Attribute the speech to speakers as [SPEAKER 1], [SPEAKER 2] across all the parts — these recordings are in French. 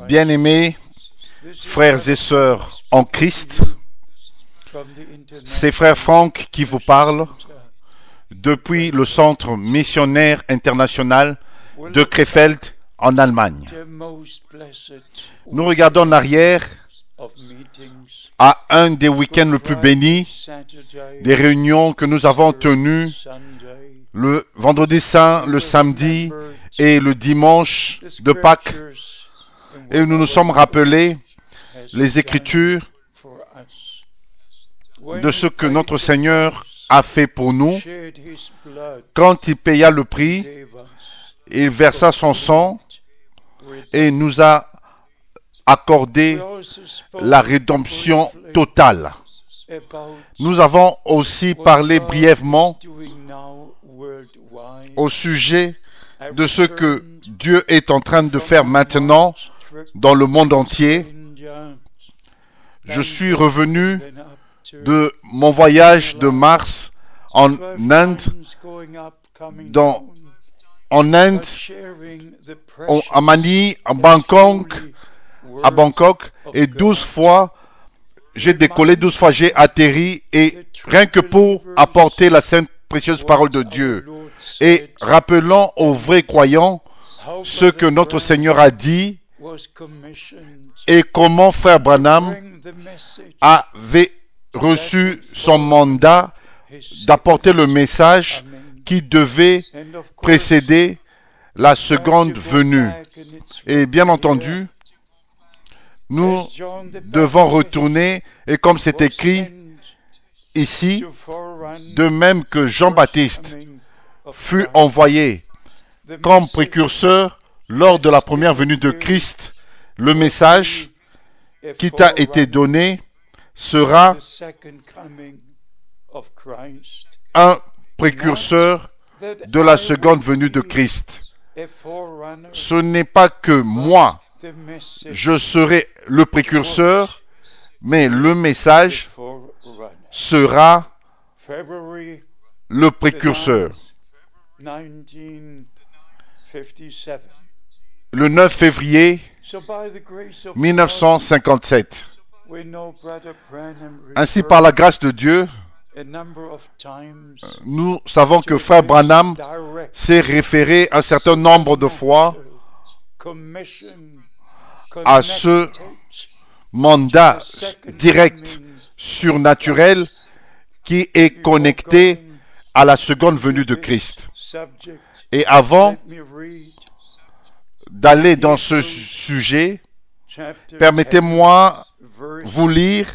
[SPEAKER 1] Bien-aimés frères et sœurs en Christ, c'est frère Franck qui vous parle depuis le Centre missionnaire international de Krefeld en Allemagne. Nous regardons en arrière à un des week-ends le plus bénis, des réunions que nous avons tenues le vendredi saint, le samedi et le dimanche de Pâques. Et nous nous sommes rappelés les Écritures de ce que notre Seigneur a fait pour nous. Quand il paya le prix, il versa son sang et nous a accordé la rédemption totale. Nous avons aussi parlé brièvement au sujet de ce que Dieu est en train de faire maintenant dans le monde entier. Je suis revenu de mon voyage de mars en Inde, à Manille, à Bangkok, et 12 fois j'ai décollé, 12 fois j'ai atterri, et rien que pour apporter la sainte précieuse parole de Dieu. Et rappelons aux vrais croyants ce que notre Seigneur a dit et comment frère Branham avait reçu son mandat d'apporter le message qui devait précéder la seconde venue. Et bien entendu, nous devons retourner, et comme c'est écrit ici, de même que Jean-Baptiste fut envoyé comme précurseur lors de la première venue de Christ, le message qui t'a été donné sera un précurseur de la seconde venue de Christ. Ce n'est pas que moi, je serai le précurseur, mais le message sera le précurseur. Le 9 février 1957. Ainsi, par la grâce de Dieu, nous savons que frère Branham s'est référé un certain nombre de fois à ce mandat direct surnaturel qui est connecté à la seconde venue de Christ. Et avant d'aller dans ce sujet, permettez-moi vous lire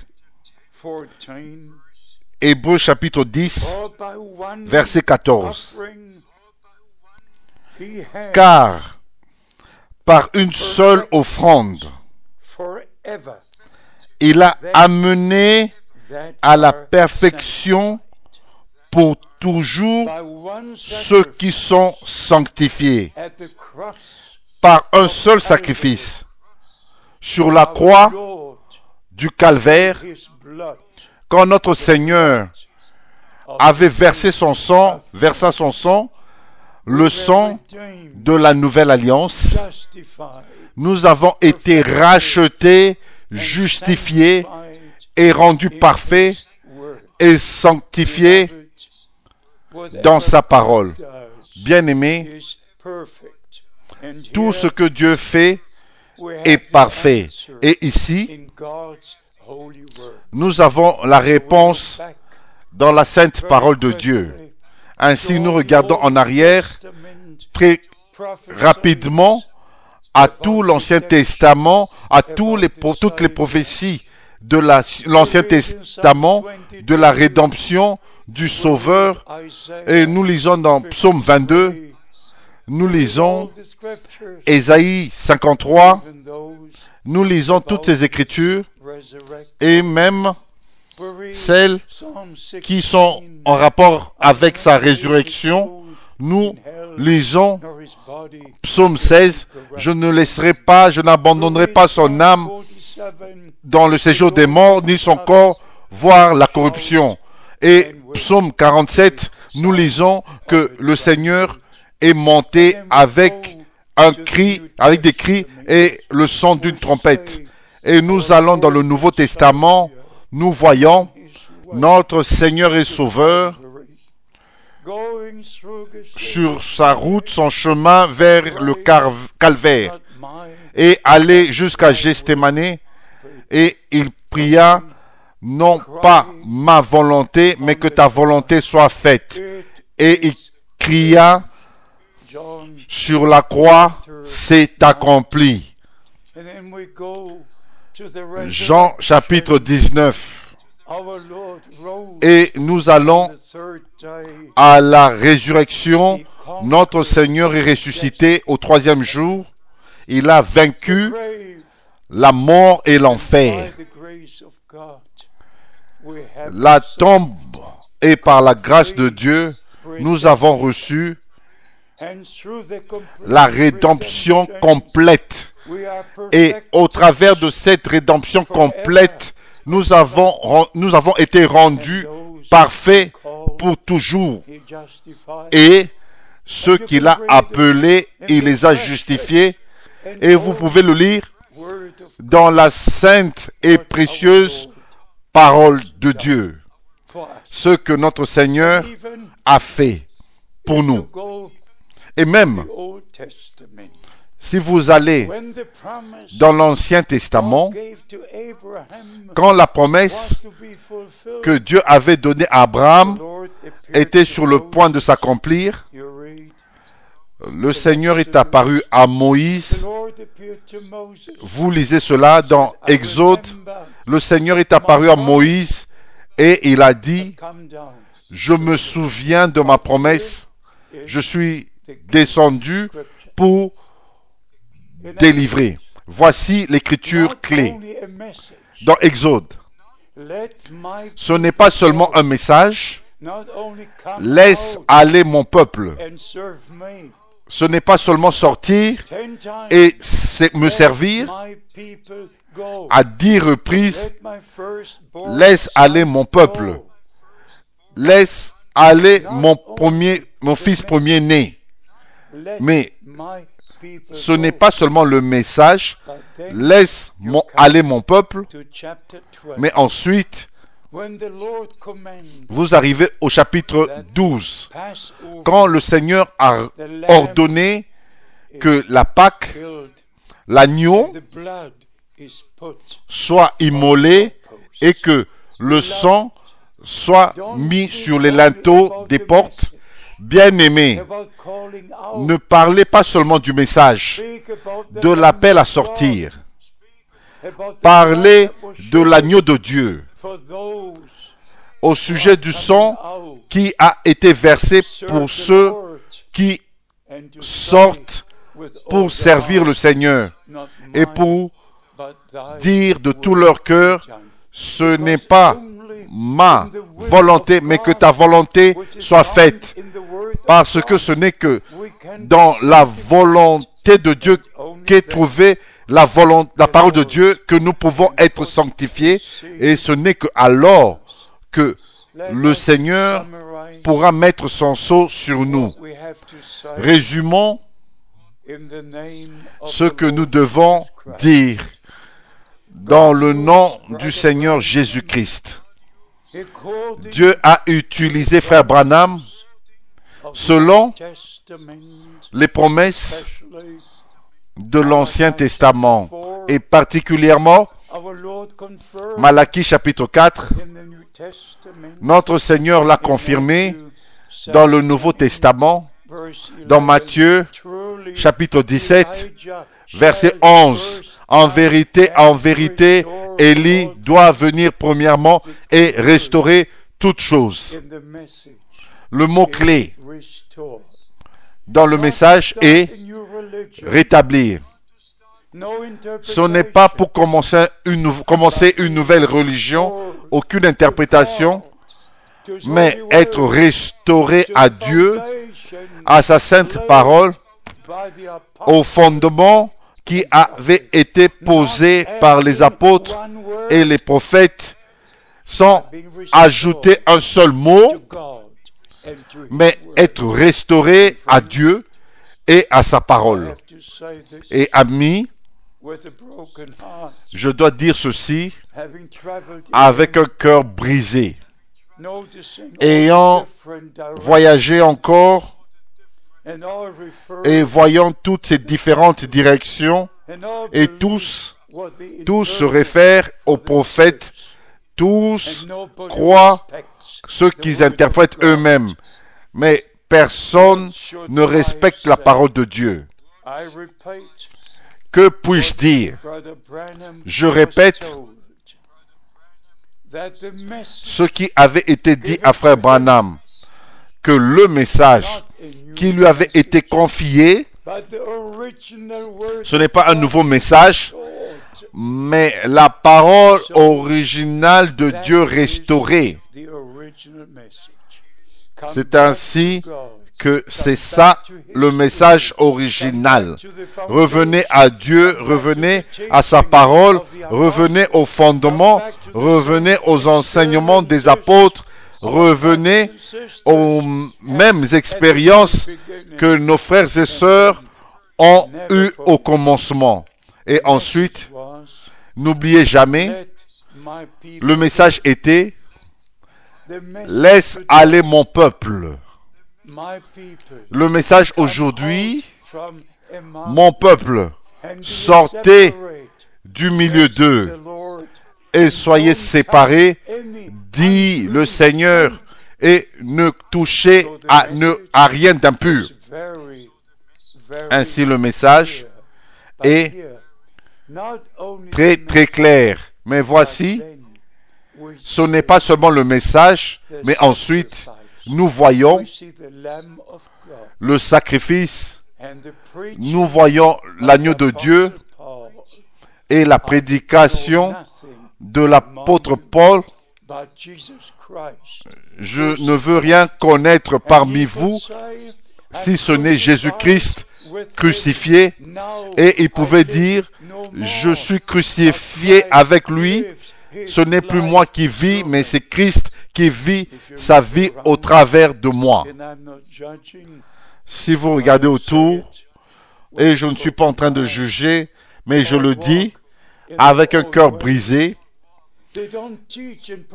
[SPEAKER 1] Hébreux chapitre 10, verset 14. Car par une seule offrande, il a amené à la perfection pour toujours ceux qui sont sanctifiés par un seul sacrifice sur la croix du calvaire. Quand notre Seigneur avait versé son sang, versa son sang, le sang de la nouvelle alliance, nous avons été rachetés, justifiés et rendus parfaits et sanctifiés dans sa parole. Bien-aimés, tout ce que Dieu fait est parfait. Et ici, nous avons la réponse dans la sainte parole de Dieu. Ainsi, nous regardons en arrière très rapidement à tout l'Ancien Testament, à toutes les prophéties de l'Ancien Testament, de la rédemption, du Sauveur. Et nous lisons dans Psaume 22, nous lisons Ésaïe 53, nous lisons toutes ces Écritures, et même celles qui sont en rapport avec sa résurrection. Nous lisons Psaume 16, je ne laisserai pas, je n'abandonnerai pas son âme dans le séjour des morts, ni son corps voir la corruption. Et Psaume 47, nous lisons que le Seigneur est monté avec un cri, avec des cris et le son d'une trompette. Et nous allons dans le Nouveau Testament, nous voyons notre Seigneur et Sauveur sur sa route, son chemin vers le calvaire, et aller jusqu'à Gethsémani, et il pria, non pas ma volonté, mais que ta volonté soit faite. Et il cria sur la croix, c'est accompli. Jean chapitre 19. Et nous allons à la résurrection. Notre Seigneur est ressuscité au troisième jour. Il a vaincu la mort et l'enfer. La tombe, et par la grâce de Dieu, nous avons reçu la rédemption complète. Et au travers de cette rédemption complète, nous avons été rendus parfaits pour toujours. Et ceux qu'il a appelés, il les a justifiés. Et vous pouvez le lire dans la sainte et précieuse parole de Dieu. Ce que notre Seigneur a fait pour nous. Et même, si vous allez dans l'Ancien Testament, quand la promesse que Dieu avait donnée à Abraham était sur le point de s'accomplir, le Seigneur est apparu à Moïse. Vous lisez cela dans Exode. Le Seigneur est apparu à Moïse et il a dit, je me souviens de ma promesse, je suis descendu pour délivrer. Voici l'écriture clé dans Exode. Ce n'est pas seulement un message, laisse aller mon peuple. Ce n'est pas seulement sortir et me servir. À 10 reprises, laisse aller mon peuple. Laisse aller mon fils premier-né. Mais ce n'est pas seulement le message, laisse aller mon peuple, mais ensuite, vous arrivez au chapitre 12, quand le Seigneur a ordonné que la Pâque, l'agneau, soit immolé et que le sang soit mis sur les linteaux des portes. Bien-aimés, ne parlez pas seulement du message, de l'appel à sortir. Parlez de l'agneau de Dieu au sujet du sang qui a été versé pour ceux qui sortent pour servir le Seigneur et pour dire de tout leur cœur, ce n'est pas ma volonté, mais que ta volonté soit faite. Parce que ce n'est que dans la volonté de Dieu qu'est trouvée la parole de Dieu que nous pouvons être sanctifiés. Et ce n'est que alors que le Seigneur pourra mettre son sceau sur nous. Résumons ce que nous devons dire dans le nom du Seigneur Jésus-Christ. Dieu a utilisé Frère Branham selon les promesses de l'Ancien Testament et particulièrement Malachie chapitre 4. Notre Seigneur l'a confirmé dans le Nouveau Testament, dans Matthieu chapitre 17, verset 11. En vérité, Élie doit venir premièrement et restaurer toutes choses. Le mot-clé dans le message est rétablir. Ce n'est pas pour commencer une nouvelle religion, aucune interprétation, mais être restauré à Dieu, à sa sainte parole, au fondement qui avait été posé par les apôtres et les prophètes, sans ajouter un seul mot, mais être restauré à Dieu et à sa parole. Et amis, je dois dire ceci avec un cœur brisé, ayant voyagé encore et voyant toutes ces différentes directions, et tous se réfèrent aux prophètes, tous croient ce qu'ils interprètent eux-mêmes, mais personne ne respecte la parole de Dieu. Que puis-je dire? Je répète ce qui avait été dit à frère Branham, que le message qui lui avait été confié, ce n'est pas un nouveau message, mais la parole originale de Dieu restaurée. C'est ainsi que c'est ça le message original. Revenez à Dieu, revenez à sa parole, revenez au fondement, revenez aux enseignements des apôtres, revenez aux mêmes expériences que nos frères et sœurs ont eues au commencement. Et ensuite, n'oubliez jamais, le message était « Laisse aller mon peuple ». Le message aujourd'hui, mon peuple, sortez du milieu d'eux et soyez séparés, dit le Seigneur, et ne touchez à rien d'impur. Ainsi le message est très très clair. Mais voici, ce n'est pas seulement le message, mais ensuite, nous voyons le sacrifice, nous voyons l'agneau de Dieu et la prédication de l'apôtre Paul. Je ne veux rien connaître parmi vous si ce n'est Jésus-Christ crucifié. Et il pouvait dire, je suis crucifié avec lui. Ce n'est plus moi qui vis, mais c'est Christ qui vit sa vie au travers de moi. Si vous regardez autour, et je ne suis pas en train de juger, mais je le dis avec un cœur brisé,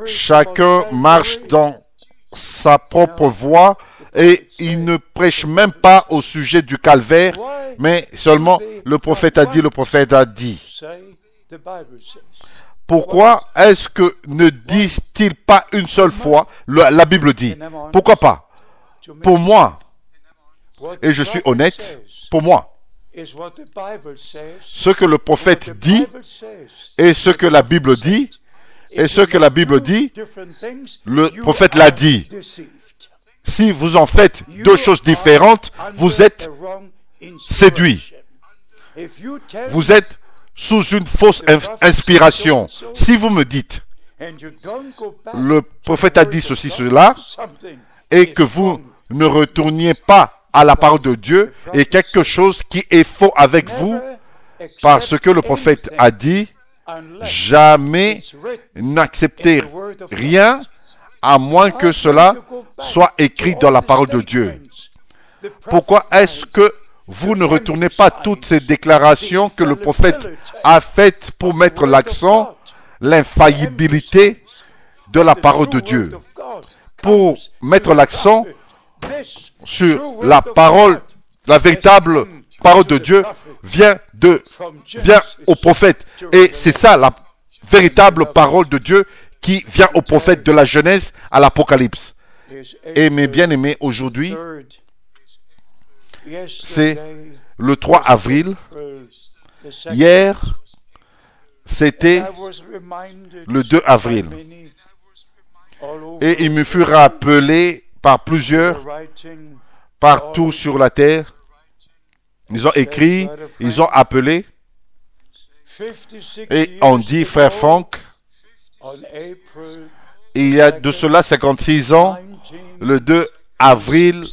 [SPEAKER 1] chacun marche dans sa propre voie et il ne prêche même pas au sujet du calvaire, mais seulement le prophète a dit. Pourquoi est-ce que ne disent-ils pas une seule fois, la Bible dit? Pourquoi pas? Pour moi, et je suis honnête, pour moi, ce que le prophète dit et ce que la Bible dit, et ce que la Bible dit, le prophète l'a dit. Si vous en faites deux choses différentes, vous êtes séduit. Vous êtes sous une fausse inspiration. Si vous me dites, le prophète a dit ceci, cela, et que vous ne retourniez pas à la parole de Dieu, et quelque chose qui est faux avec vous, parce que le prophète a dit, jamais n'acceptez rien à moins que cela soit écrit dans la parole de Dieu. Pourquoi est-ce que vous ne retournez pas toutes ces déclarations que le prophète a faites pour mettre l'accent, l'infaillibilité de la parole de Dieu, pour mettre l'accent sur la parole, la véritable parole de Dieu vient au prophète. Et c'est ça la véritable parole de Dieu qui vient au prophète de la Genèse à l'Apocalypse. Et mes bien-aimés, aujourd'hui, c'est le 3 avril. Hier, c'était le 2 avril. Et il me fut rappelé par plusieurs, partout sur la terre. Ils ont écrit, ils ont appelé. Et on dit, frère Franck, il y a de cela 56 ans, le 2 avril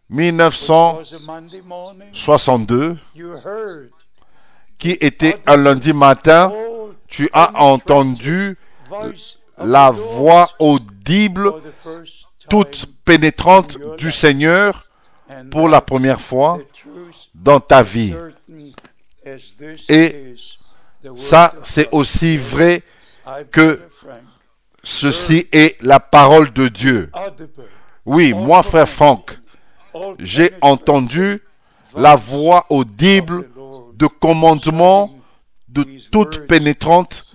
[SPEAKER 1] 1962, qui était un lundi matin, tu as entendu la voix audible, toute pénétrante du Seigneur, pour la première fois dans ta vie. Et ça, c'est aussi vrai que ceci est la parole de Dieu. Oui, moi, frère Franck, j'ai entendu la voix audible de commandement de toute pénétrante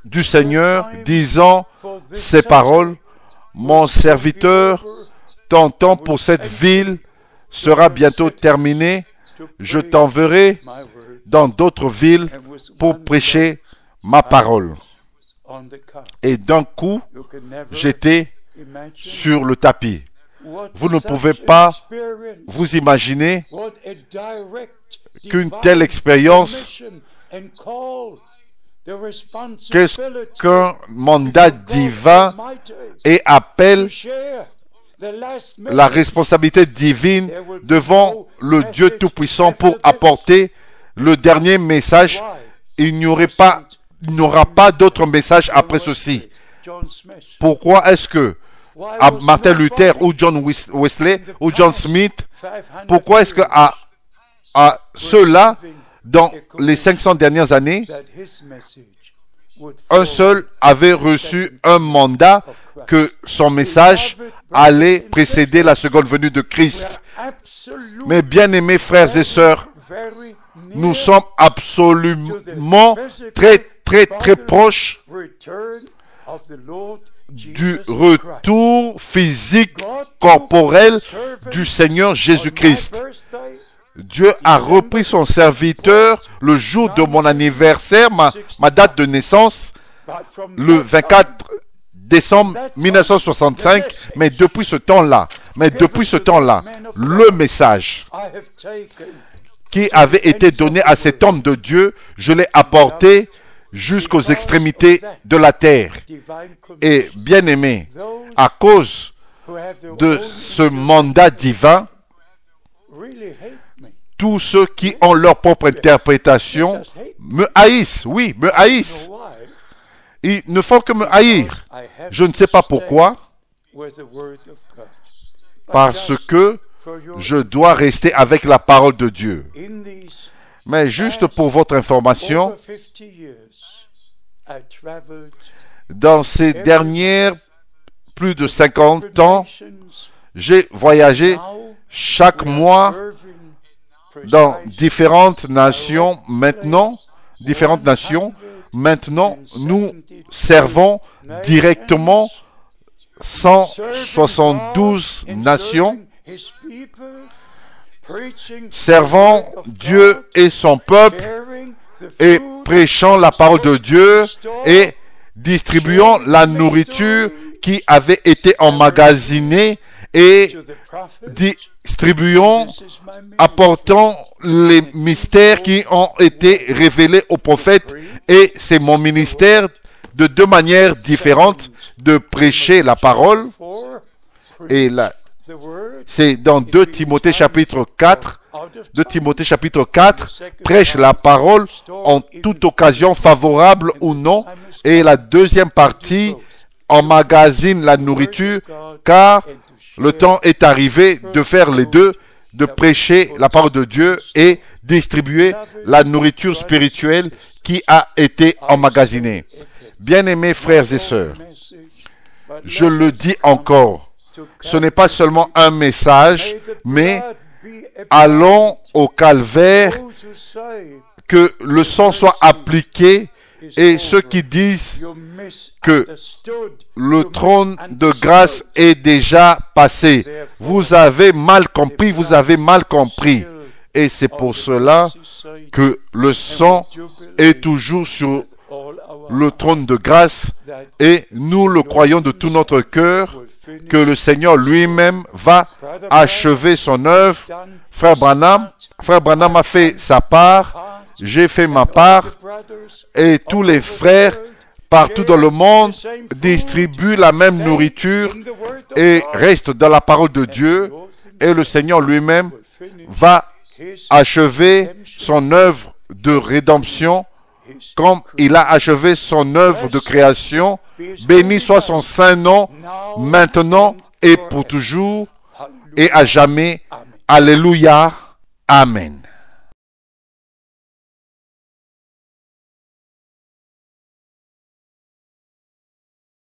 [SPEAKER 1] du Seigneur disant ces paroles: mon serviteur, ton temps pour cette ville sera bientôt terminé. Je t'enverrai dans d'autres villes pour prêcher ma parole. Et d'un coup, j'étais sur le tapis. Vous ne pouvez pas vous imaginer qu'une telle expérience, qu'est-ce qu'un mandat divin et appel la responsabilité divine devant le Dieu Tout-Puissant pour apporter le dernier message. Il n'y aura pas d'autre message après ceci. Pourquoi est-ce que à Martin Luther ou John Wesley ou John Smith, pourquoi est-ce que à ceux-là, dans les 500 dernières années, un seul avait reçu un mandat que son message allait précéder la seconde venue de Christ? Mes bien-aimés frères et sœurs, nous sommes absolument très proches du retour physique, corporel du Seigneur Jésus-Christ. Dieu a repris son serviteur le jour de mon anniversaire, ma date de naissance, le 24 décembre 1965, mais depuis ce temps-là, le message qui avait été donné à cet homme de Dieu, je l'ai apporté jusqu'aux extrémités de la terre. Et bien aimé, à cause de ce mandat divin, tous ceux qui ont leur propre interprétation me haïssent, oui, me haïssent. Ils ne font que me haïr. Je ne sais pas pourquoi, parce que je dois rester avec la parole de Dieu. Mais juste pour votre information, dans ces dernières plus de 50 ans, j'ai voyagé chaque mois dans différentes nations. Maintenant, nous servons directement 172 nations, servant Dieu et son peuple et prêchant la parole de Dieu et distribuant la nourriture qui avait été emmagasinée et distribuant, apportant les mystères qui ont été révélés aux prophètes. Et c'est mon ministère de deux manières différentes de prêcher la parole. Et là, c'est dans 2 Timothée chapitre 4. 2 Timothée chapitre 4 prêche la parole en toute occasion, favorable ou non. Et la deuxième partie emmagasine la nourriture, car le temps est arrivé de faire les deux, de prêcher la parole de Dieu et distribuer la nourriture spirituelle qui a été emmagasinée. Bien-aimés frères et sœurs, je le dis encore, ce n'est pas seulement un message, mais allons au calvaire, que le sang soit appliqué. Et ceux qui disent que le trône de grâce est déjà passé, vous avez mal compris. Et c'est pour cela que le sang est toujours sur le trône de grâce et nous le croyons de tout notre cœur que le Seigneur lui-même va achever son œuvre. Frère Branham a fait sa part. J'ai fait ma part et tous les frères partout dans le monde distribuent la même nourriture et restent dans la parole de Dieu, et le Seigneur lui-même va achever son œuvre de rédemption comme il a achevé son œuvre de création. Béni soit son saint nom, maintenant et pour toujours. et à jamais. Alléluia. Amen.